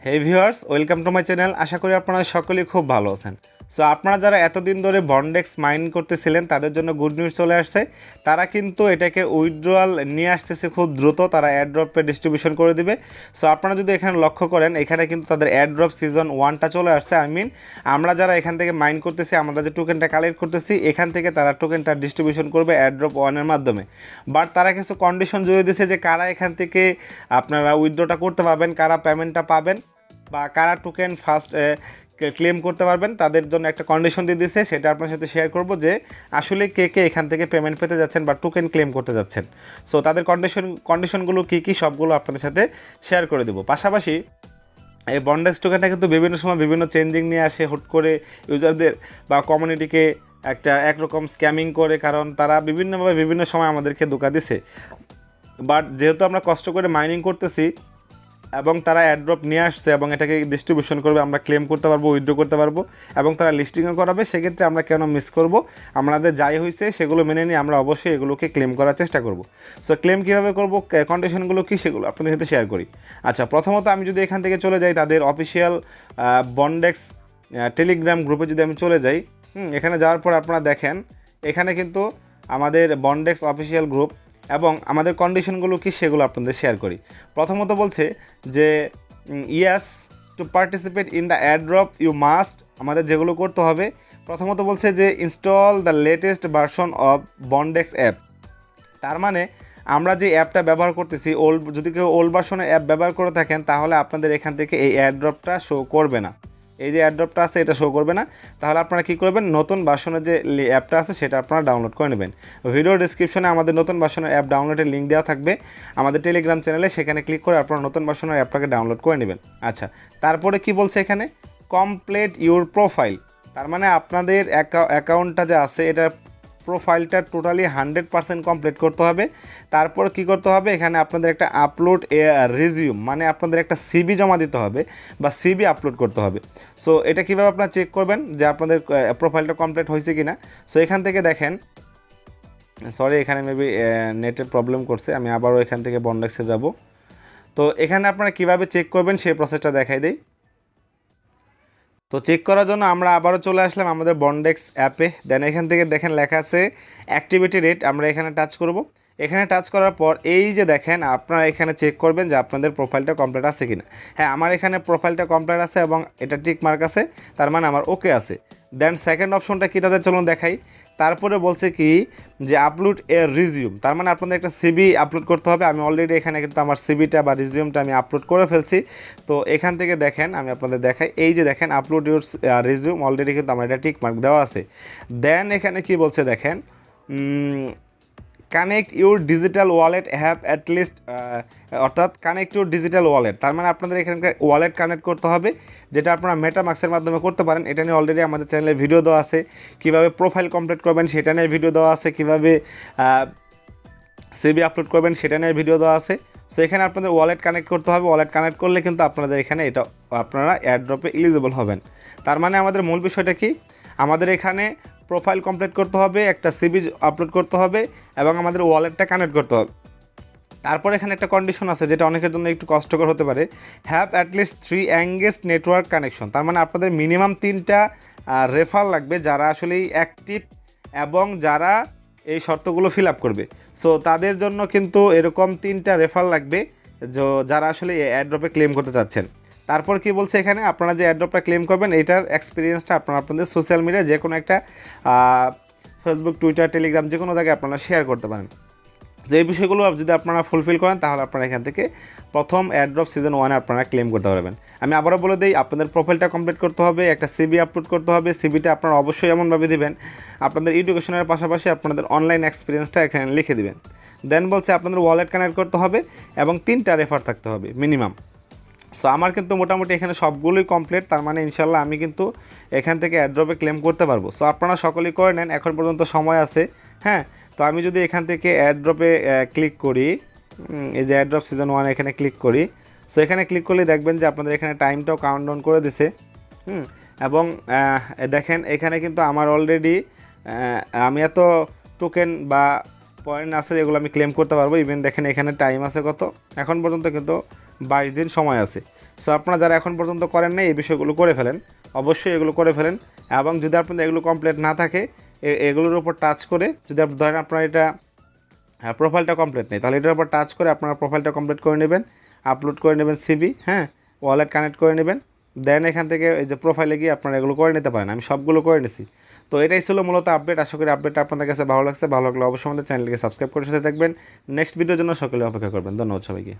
Hey viewers, welcome to my channel. আশা করি আপনারা সকলেই খুব ভালো আছেন। সো আপনারা যারা এতদিন ধরে বন্ডেক্স মাইন করতেছিলেন তাদের জন্য গুড নিউজ চলে আসছে। তারা কিন্তু এটাকে উইথড্রয়াল নিয়ে আসতেছে খুব দ্রুত, তারা অ্যাড্রপে ডিস্ট্রিবিউশন করে দিবে। সো আপনারা যদি এখানে লক্ষ্য করেন, এখানে কিন্তু তাদের অ্যাড্রপ সিজন 1টা চলে আসছে। আমরা যারা এখান থেকে মাইন করতেছি, আমরা যে টোকেনটা কালেক্ট করতেছি, এখান থেকে তারা টোকেনটা ডিস্ট্রিবিউশন করবে অ্যাড্রপ 1-এর মাধ্যমে। বাট তারা কিছু কন্ডিশন জুড়ে দিয়েছে যে কারা এখান থেকে আপনারা উইথড্রটা করতে পারবেন, কারা পেমেন্টটা পাবেন বা কারা টোকেন ফার্স্ট ক্লেম করতে পারবেন, তাদের জন্য একটা কন্ডিশন দিয়ে দিয়েছে। সেটা আপনার সাথে শেয়ার করব যে আসলে কে কে এখান থেকে পেমেন্ট পেতে যাচ্ছেন বা টোকেন ক্লেম করতে যাচ্ছেন। সো তাদের কন্ডিশনগুলো কী কী সবগুলো আপনাদের সাথে শেয়ার করে দেবো। পাশাপাশি এই বন্ডেক্স টোকেনটা কিন্তু বিভিন্ন সময় বিভিন্ন চেঞ্জিং নিয়ে আসে, হুট করে ইউজারদের বা কমিউনিটিকে একরকম স্ক্যামিং করে, কারণ তারা বিভিন্নভাবে বিভিন্ন সময় আমাদেরকে ধোঁকা দিছে। বাট যেহেতু আমরা কষ্ট করে মাইনিং করতেছি এবং তারা অ্যাড্রপ নিয়ে আসছে এবং এটাকে ডিস্ট্রিবিউশন করবে, আমরা ক্লেম করতে পারবো, উইথড্র করতে পারবো এবং তারা লিস্টিংও করাবে, সেক্ষেত্রে আমরা কেন মিস করব? আমাদের যাই হয়েছে সেগুলো মেনে নিয়ে আমরা অবশ্যই এগুলোকে ক্লেম করার চেষ্টা করব। সো ক্লেম কীভাবে করব, কন্ডিশনগুলো কী, সেগুলো আপনাদের সাথে শেয়ার করি। আচ্ছা, প্রথমত আমি যদি এখান থেকে চলে যাই তাদের অফিসিয়াল বন্ডেক্স টেলিগ্রাম গ্রুপে যদি আমি চলে যাই, এখানে যাওয়ার পর আপনারা দেখেন এখানে কিন্তু আমাদের বন্ডেক্স অফিসিয়াল গ্রুপ এবং আমাদের কন্ডিশনগুলো কি সেগুলো আপনাদের শেয়ার করি। প্রথমত বলছে যে yes, to participate in the airdrop you must, আমাদের যেগুলো করতে হবে, প্রথমত বলছে যে install the latest version of Bondex app. তার মানে আমরা যে অ্যাপটা ব্যবহার করতেছি, যদি কেউ ওল্ড ভার্সনের অ্যাপ ব্যবহার করে থাকেন তাহলে আপনাদের এখান থেকে এই অ্যাড্রপটা শো করবে না। এই যে অ্যাড্রপটা আছে এটা শো করবে না। তাহলে আপনারা কী করবেন, নতুন ভার্সনের যে অ্যাপটা আছে সেটা আপনারা ডাউনলোড করে নেবেন। ভিডিও ডিসক্রিপশনে আমাদের নতুন ভার্সনের অ্যাপ ডাউনলোডের লিঙ্ক দেওয়া থাকবে আমাদের টেলিগ্রাম চ্যানেলে, সেখানে ক্লিক করে আপনারা নতুন ভার্সনের অ্যাপটাকে ডাউনলোড করে নেবেন। আচ্ছা, তারপরে কি বলছে এখানে, কমপ্লিট ইউর প্রোফাইল। তার মানে আপনাদের অ্যাকাউন্টটা যে আছে এটা প্রোফাইলটা টোটালি 100% কমপ্লিট করতে হবে। তারপর কি করতে হবে, এখানে আপনাদের একটা আপলোড রিজিউম, মানে আপনাদের একটা সিবি জমা দিতে হবে বা সিবি আপলোড করতে হবে। সো এটা কীভাবে আপনারা চেক করবেন যে আপনাদের প্রোফাইলটা কমপ্লিট হয়েছে কি না? সো এখান থেকে দেখেন, সরি এখানে মেবি নেটের প্রবলেম করছে, আমি আবারও এখান থেকে বন্ডেক্সে যাব। তো এখানে আপনারা কীভাবে চেক করবেন সেই প্রসেসটা দেখাই দেই। তো চেক করার জন্য আমরা আবারও চলে আসলাম আমাদের বন্ডেক্স অ্যাপে। দেন এখান থেকে দেখেন লেখা আছে অ্যাক্টিভিটি রেট, আমরা এখানে টাচ করব। এখানে টাচ করার পর এই যে দেখেন, আপনারা এখানে চেক করবেন যে আপনাদের প্রোফাইলটা কমপ্লিট আছে কিনা। হ্যাঁ, আমার এখানে প্রোফাইলটা কমপ্লিট আছে এবং এটা টিক মার্ক আছে, তার মানে আমার ওকে আছে। দেন সেকেন্ড অপশনটা কী তাদের চলুন দেখাই। তারপরে বলছে কি যে আপলোড এ রিজিউম, তার মানে আপনাদের একটা সিবি আপলোড করতে হবে। আমি অলরেডি এখানে কিন্তু আমার সিবিটা বা রিজিউমটা আমি আপলোড করে ফেলছি। তো এখান থেকে দেখেন, আমি আপনাদের দেখাই, এই যে দেখেন আপলোড ইউর রিজিউম, অলরেডি কিন্তু আমার এটা টিক মার্ক দেওয়া আছে। দেন এখানে কি বলছে দেখেন, connect your digital wallet have at least, অর্থাৎ কানেক্ট ইউর ডিজিটাল ওয়ালেট, তার মানে আপনাদের এখানকার ওয়ালেট কানেক্ট করতে হবে, যেটা আপনারা মেটামাক্সের মাধ্যমে করতে পারেন। এটা নিয়ে অলরেডি আমাদের চ্যানেলে ভিডিও দেওয়া আছে, কীভাবে প্রোফাইল কমপ্লিট করবেন সেটা নিয়ে ভিডিও দেওয়া আছে, কীভাবে সিবি আপলোড করবেন সেটা নিয়ে ভিডিও দেওয়া আছে। সো এখানে আপনাদের ওয়ালেট কানেক্ট করতে হবে, ওয়ালেট কানেক্ট করলে কিন্তু আপনাদের এখানে এটা আপনারা এয়ারড্রপে এলিজিবল হবেন। তার মানে আমাদের মূল বিষয়টা কি, আমাদের এখানে প্রোফাইল কমপ্লিট করতে হবে, একটা সিবি আপলোড করতে হবে এবং আমাদের ওয়ালেটটা কানেক্ট করতে হবে। তারপর এখানে একটা কন্ডিশন আছে যেটা অনেকের জন্য একটু কষ্টকর হতে পারে, have at least 3 engage network connection. তার মানে আপনাদের মিনিমাম 3টা রেফার লাগবে যারা আসলেই অ্যাক্টিভ এবং যারা এই শর্তগুলো ফিল আপ করবে। সো তাদের জন্য কিন্তু এরকম 3টা রেফার লাগবে যারা আসলে এই অ্যাড্রপে ক্লেম করতে চাচ্ছেন। তারপর কি বলছে এখানে, আপনারা যে অ্যাড্রপটা ক্লেম করবেন এটার এক্সপিরিয়েন্সটা আপনারা আপনাদের সোশ্যাল মিডিয়া যে কোনো একটা ফেসবুক, টুইটার, টেলিগ্রাম যে কোনো জায়গায় আপনারা শেয়ার করতে পারেন। যে এই বিষয়গুলো যদি আপনারা ফুলফিল করেন তাহলে আপনারা এখান থেকে প্রথম অ্যাড্রপ সিজন 1-এ আপনারা ক্লেম করতে পারবেন। আমি আবারও বলে দিই, আপনাদের প্রোফাইলটা কমপ্লিট করতে হবে, একটা সিবি আপলোড করতে হবে, সিবিটা আপনারা অবশ্যই এমনভাবে দিবেন আপনাদের এডুকেশনের পাশাপাশি আপনাদের অনলাইন এক্সপিরিয়েন্সটা এখানে লিখে দিবেন। দেন বলছে আপনাদের ওয়ালেট কানেক্ট করতে হবে এবং 3টা রেফার থাকতে হবে মিনিমাম। সো আমার কিন্তু মোটামুটি এখানে সবগুলোই কমপ্লিট, তার মানে ইনশাল্লাহ আমি কিন্তু এখান থেকে অ্যাড্রপে ক্লেম করতে পারবো। সো আপনারা সকলেই করে নেন, এখন পর্যন্ত সময় আছে। হ্যাঁ, তো আমি যদি এখান থেকে অ্যাড্রপে ক্লিক করি, এই যে অ্যাড্রপ সিজন 1 এখানে ক্লিক করি, সো এখানে ক্লিক করলে দেখবেন যে আপনাদের এখানে টাইমটাও কাউন্টডাউন করে দিছে। এবং দেখেন এখানে কিন্তু আমার অলরেডি আমি এত টোকেন বা পয়েন্ট আছে যেগুলো আমি ক্লেম করতে পারবো। ইভেন দেখেন এখানে টাইম আছে কত, এখন পর্যন্ত কিন্তু 22 দিন সময় আছে। সো আপনারা যারা এখন পর্যন্ত করেন নাই এই বিষয়গুলো করে ফেলেন, অবশ্যই এগুলো করে ফেলেন। এবং যদি আপনাদের এগুলো কমপ্লিট না থাকে এগুলোর উপর টাচ করে, যদি আপনি ধরেন আপনার এটা প্রোফাইলটা কমপ্লিট নেই, তাহলে এটার উপর টাচ করে আপনারা প্রোফাইলটা কমপ্লিট করে নেবেন, আপলোড করে নেবেন সিভি, হ্যাঁ, ওয়ালেট কানেক্ট করে নেবেন। দেন এখান থেকে এই যে প্রোফাইলে গিয়ে আপনারা এগুলো করে নিতে পারেন। আমি সবগুলো করে নিছি। তো এটাই ছিল মূলত আপডেট। আশা করি আপডেটটা আপনাদের কাছে ভালো লাগছে। ভালো লাগলে অবশ্যই আমাদের চ্যানেলকে সাবস্ক্রাইব করে সাথে থাকবেন। নেক্সট ভিডিওর জন্য সকলে অপেক্ষা করবেন। ধন্যবাদ সবাইকে।